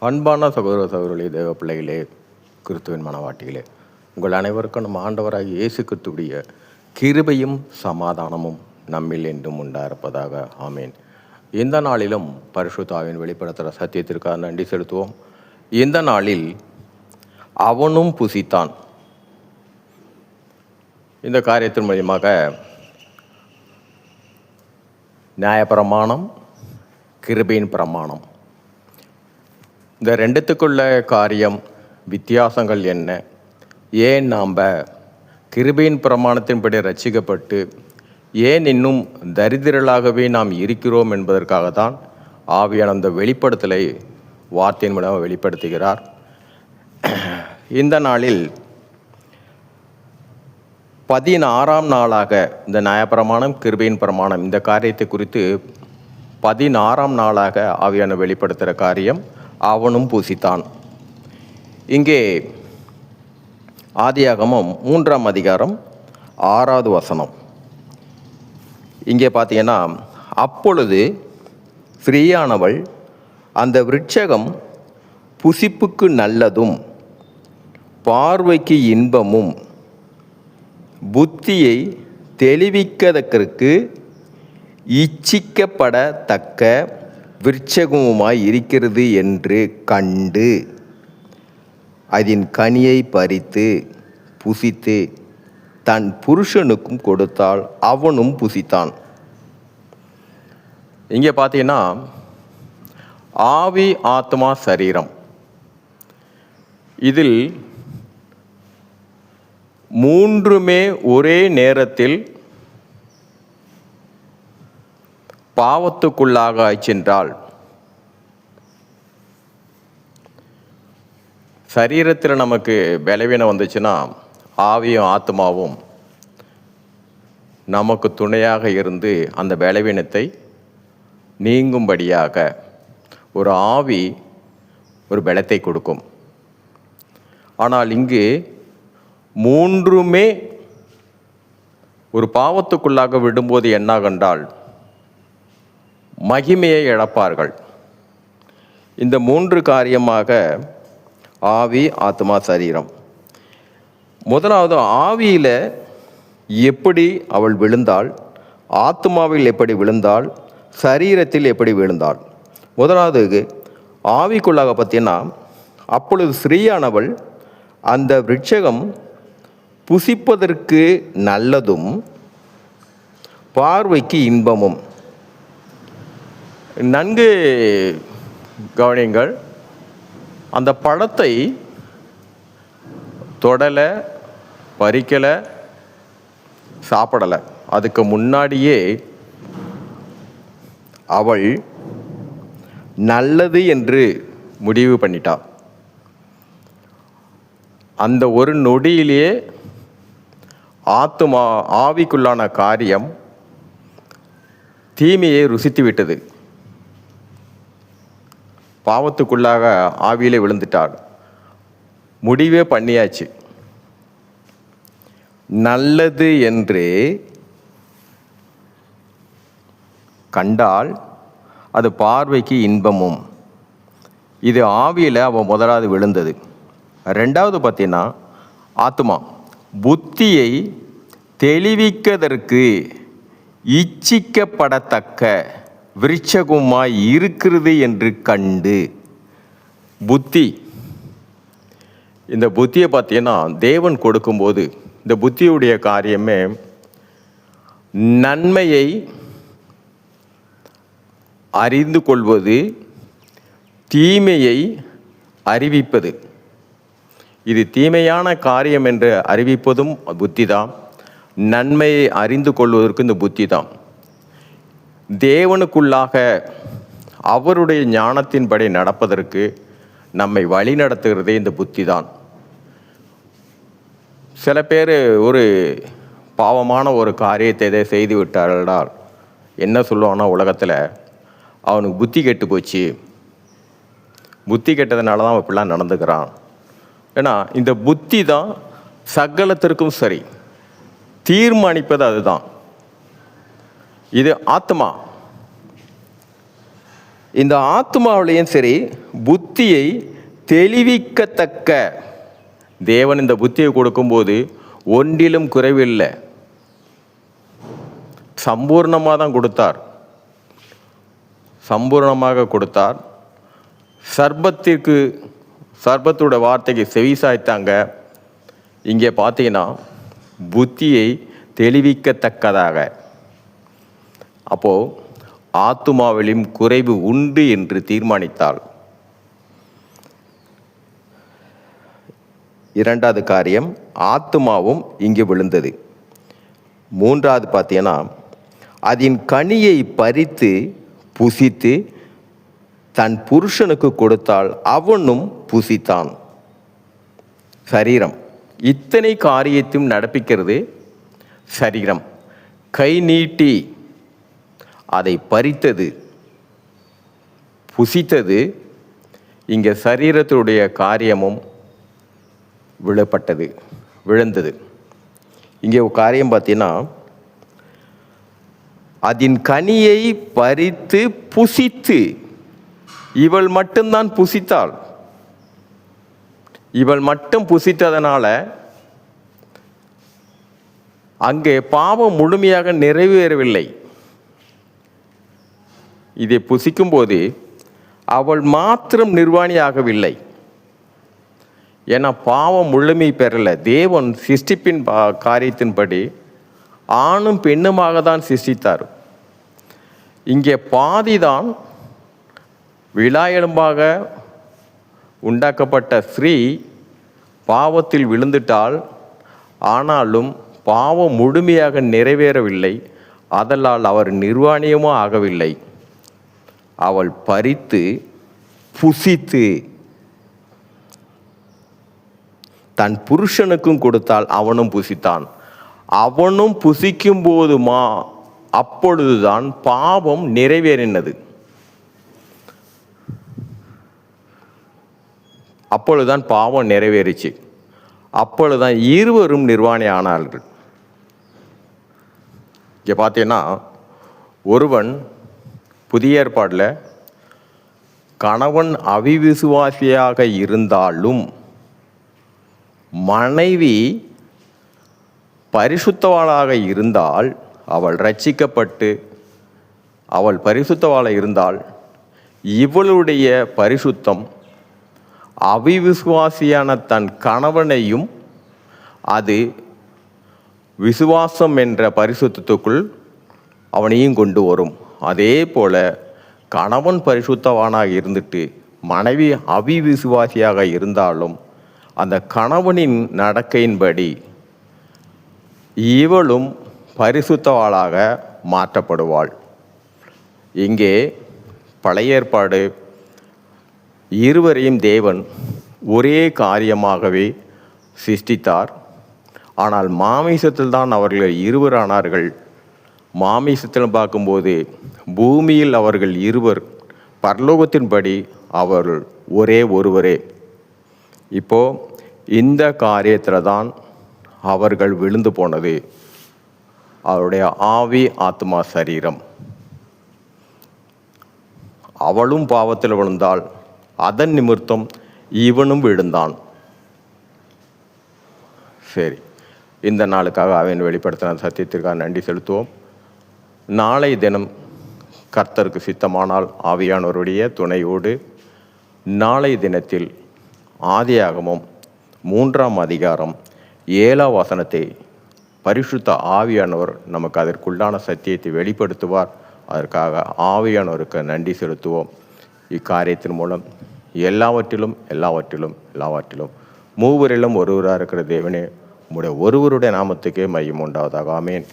அன்பான சகோதர சகோதரிகளே, தேவ பிள்ளைகளே, கிறிஸ்துவின் மனவாட்டிகளே, உங்கள் அனைவருக்கும் நம்ம ஆண்டவராக இயேசு கிறிஸ்துவுடைய கிருபையும் சமாதானமும் நம்மில் என்றும் உண்டாயிருப்பதாக. ஆமேன். இந்த நாளிலும் பரிசுத்தாவின் வெளிப்படுத்துகிற சத்தியத்திற்காக நன்றி செலுத்துவோம். இந்த நாளில் அவனும் புசித்தான். இந்த காரியத்தின் மூலியமாக நியாயப்பிரமாணம், கிருபையின் பிரமாணம், இந்த ரெண்டுத்துக்குள்ள காரியம் வித்தியாசங்கள் என்ன, ஏன் நாம் கிருபையின் பிரமாணத்தின்படி ரட்சிக்கப்பட்டு ஏன் இன்னும் தரித்திரர்களாகவே நாம் இருக்கிறோம் என்பதற்காகத்தான் ஆவியான அந்த வெளிப்படுத்தலை வார்த்தையின் மூலமாக வெளிப்படுத்துகிறார். இந்த நாளில் 16ஆம் நாளாக இந்த நியாயப்பிரமாணம், கிருபையின் பிரமாணம், இந்த காரியத்தை குறித்து 16ஆம் நாளாக ஆவியான வெளிப்படுத்துகிற காரியம் அவனும் புசித்தான். இங்கே ஆதியாகமம் 3ஆம் அதிகாரம் 6வது வசனம். இங்கே பார்த்தீங்கன்னா, அப்பொழுது ஸ்திரீயானவள் அந்த விருட்சகம் புசிப்புக்கு நல்லதும் பார்வைக்கு இன்பமும் புத்தியை தெளிவிக்கதற்கு இச்சிக்கப்படத்தக்க விருட்சகமுமாய் இருக்கிறது என்று கண்டு அதன் கனியை பறித்து புசித்து தன் புருஷனுக்கும் கொடுத்தாள், அவனும் புசித்தான். இங்கே பார்த்தீங்கன்னா, ஆவி, ஆத்மா, சரீரம், இதில் மூன்றுமே ஒரே நேரத்தில் பாவத்துக்குள்ளாக சென்றால், சரீரத்தில் நமக்கு பலவீனம் வந்துச்சுன்னா ஆவியும் ஆத்மாவும் நமக்கு துணையாக இருந்து அந்த பலவீனத்தை நீங்கும்படியாக ஒரு ஆவி ஒரு பலத்தை கொடுக்கும். ஆனால் இங்கு மூன்றுமே ஒரு பாவத்துக்குள்ளாக விடும்போது என்னாகென்றால் மகிமையை இழப்பார்கள். இந்த மூன்று காரியமாக ஆவி, ஆத்மா, சரீரம். முதலாவது, ஆவியில் எப்படி அவள் விழுந்தாள், ஆத்மாவில் எப்படி விழுந்தாள், சரீரத்தில் எப்படி விழுந்தாள். முதலாவது ஆவிக்குள்ளாக பார்த்தீங்கன்னா, அப்பொழுது ஸ்திரீயானவள் அந்த விருட்சகம் புசிப்பதற்கு நல்லதும் பார்வைக்கு இன்பமும். நன்கு கவனியுங்கள், அந்த பழத்தை தொடலை, பறிக்கலை, சாப்பிடலை. அதுக்கு முன்னாடியே அவள் நல்லது என்று முடிவு பண்ணிட்டாள். அந்த ஒரு நொடியிலேயே ஆவிக்குள்ளான காரியம் தீமையை ருசித்து விட்டது. பாவத்துக்குள்ளாக ஆவியிலே விழுந்துட்டாள். முடிவே பண்ணியாச்சு. நல்லது என்று கண்டால் அது பார்வைக்கு இன்பமும். இது ஆவியில் அவள் முதலாவது விழுந்தது. ரெண்டாவது பார்த்தீங்கன்னா, ஆத்மா புத்தியை தெளிவிக்கதற்கு இச்சிக்கப்படத்தக்க விருட்சகமாய் இருக்கிறது என்று கண்டு. புத்தி, இந்த புத்தியை பார்த்தீங்கன்னா தேவன் கொடுக்கும்போது இந்த புத்தியுடைய காரியமே நன்மையை அறிந்து கொள்வது, தீமையை அறிவிப்பது. இது தீமையான காரியம் என்று அறிவிப்பதும் புத்தி தான், நன்மையை அறிந்து கொள்வதற்கு இந்த புத்தி தான். தேவனுக்குள்ளாக அவருடைய ஞானத்தின்படி நடப்பதற்கு நம்மை வழி நடத்துகிறதே இந்த புத்தி தான். சில பேர் ஒரு பாவமான ஒரு காரியத்தை எதை செய்து விட்டார்களால் என்ன சொல்லுவாங்கன்னா, உலகத்தில் அவனுக்கு புத்தி கெட்டு போச்சு, புத்தி கெட்டதுனால தான் அவன் இப்படிலாம் நடந்துக்கிறான். ஏன்னா இந்த புத்தி தான் சகலத்திற்கும் சரி தீர்மானிப்பது, அதுதான். இது ஆத்மா. இந்த ஆத்மாவிலையும் சரி புத்தியை தெளிவிக்கத்தக்க தேவன் இந்த புத்தியை கொடுக்கும்போது ஒன்றிலும் குறைவில்லை, சம்பூர்ணமாக தான் கொடுத்தார், சம்பூர்ணமாக கொடுத்தார். சர்பத்தோட வார்த்தைக்கு செவி சாய்த்தாங்க. இங்கே பார்த்தீங்கன்னா புத்தியை தெளிவிக்கத்தக்கதாக. அப்போது ஆத்துமாவிலும் குறைவு உண்டு என்று தீர்மானித்தால், இரண்டாவது காரியம் ஆத்துமாவும் இங்கு விழுந்தது. மூன்றாவது பார்த்தீங்கன்னா அதன் கனியை பறித்து புசித்து தன் புருஷனுக்கு கொடுத்தால் அவனும் புசித்தான். சரீரம் இத்தனை காரியத்தையும் நடப்பிக்கிறது சரீரம். கை நீட்டி அதை பறித்தது, புசித்தது. இங்கே சரீரத்துடைய காரியமும் விழுந்தது. இங்கே ஒரு காரியம் பார்த்தீங்கன்னா அதன் கனியை பறித்து புசித்து, இவள் மட்டும்தான் புசித்தாள். இவள் மட்டும் புசித்ததனால அங்கே பாவம் முழுமையாக நிறைவேறவில்லை. இதை புசிக்கும்போது அவள் மாத்திரம் நிர்வாணியாகவில்லை. ஏன்னா பாவம் முழுமை பெறல. தேவன் சிருஷ்டிப்பின் காரியத்தின்படி ஆணும் பெண்ணுமாக தான் சிருஷ்டித்தார். இங்கே பாதிதான் விழா எலும்பாக உண்டாக்கப்பட்ட ஸ்ரீ பாவத்தில் விழுந்துட்டால், ஆனாலும் பாவம் முழுமையாக நிறைவேறவில்லை. அதனால் அவர் நிர்வாணியமோ ஆகவில்லை. அவள் பறித்து புசித்து தன் புருஷனுக்கும் கொடுத்தால் அவனும் புசித்தான். அவனும் புசிக்கும் போதுமா அப்பொழுதுதான் பாவம் நிறைவேறினது. அப்பொழுதுதான் பாவம் நிறைவேறிச்சு. அப்பொழுதுதான் இருவரும் நிர்வாணி ஆனார்கள். இங்கே பார்த்தீங்கன்னா ஒருவன் புதிய ஏற்பாட்டில் கணவன் அவிவிசுவாசியாக இருந்தாலும் மனைவி பரிசுத்தவாளாக இருந்தால், அவள் ரட்சிக்கப்பட்டு அவள் பரிசுத்தவாளாக இருந்தால், இவளுடைய பரிசுத்தம் அவிவிசுவாசியான தன் கணவனையும் அது விசுவாசம் என்ற பரிசுத்தத்துக்குள் அவனையும் கொண்டு வரும். அதே போல கணவன் பரிசுத்தவானாக இருந்துட்டு மனைவி அவிவிசுவாசியாக இருந்தாலும் அந்த கணவனின் நடக்கையின்படி இவளும் பரிசுத்தவாளாக மாற்றப்படுவாள். இங்கே பழைய ஏற்பாடு இருவரையும் தேவன் ஒரே காரியமாகவே சிருஷ்டித்தார். ஆனால் மாமிசத்தில் தான் அவர்கள் இருவரானார்கள். மாமிசத்தில் பார்க்கும்போது பூமியில் அவர்கள் இருவர், பரலோகத்தின்படி அவர்கள் ஒருவரே. இப்போ இந்த காரியத்தில் தான் அவர்கள் விழுந்து போனது. அவருடைய ஆவி, ஆத்மா, சரீரம். அவளும் பாவத்தில் விழுந்தாள், அதன் நிமித்தம் இவனும் விழுந்தான். சரி, இந்த நாளுக்காக அவன் வெளிப்படுத்தின சத்தியத்திற்காக நன்றி செலுத்துவோம். நாளை தினம் கர்த்தருக்கு சித்தமானால் ஆவியானவருடைய துணையோடு நாளை தினத்தில் ஆதியாகமம் 3ஆம் அதிகாரம் 7ஆம் வசனத்தை பரிசுத்த ஆவியானவர் நமக்கு அதற்குள்ளான சத்தியத்தை வெளிப்படுத்துவார். அதற்காக ஆவியானவருக்கு நன்றி செலுத்துவோம். இக்காரியத்தின் மூலம் எல்லாவற்றிலும் மூவரிலும் ஒருவராக இருக்கிற தேவனே, உம்முடைய ஒருவருடைய நாமத்துக்கே மையம் உண்டாவதாக. ஆமேன்.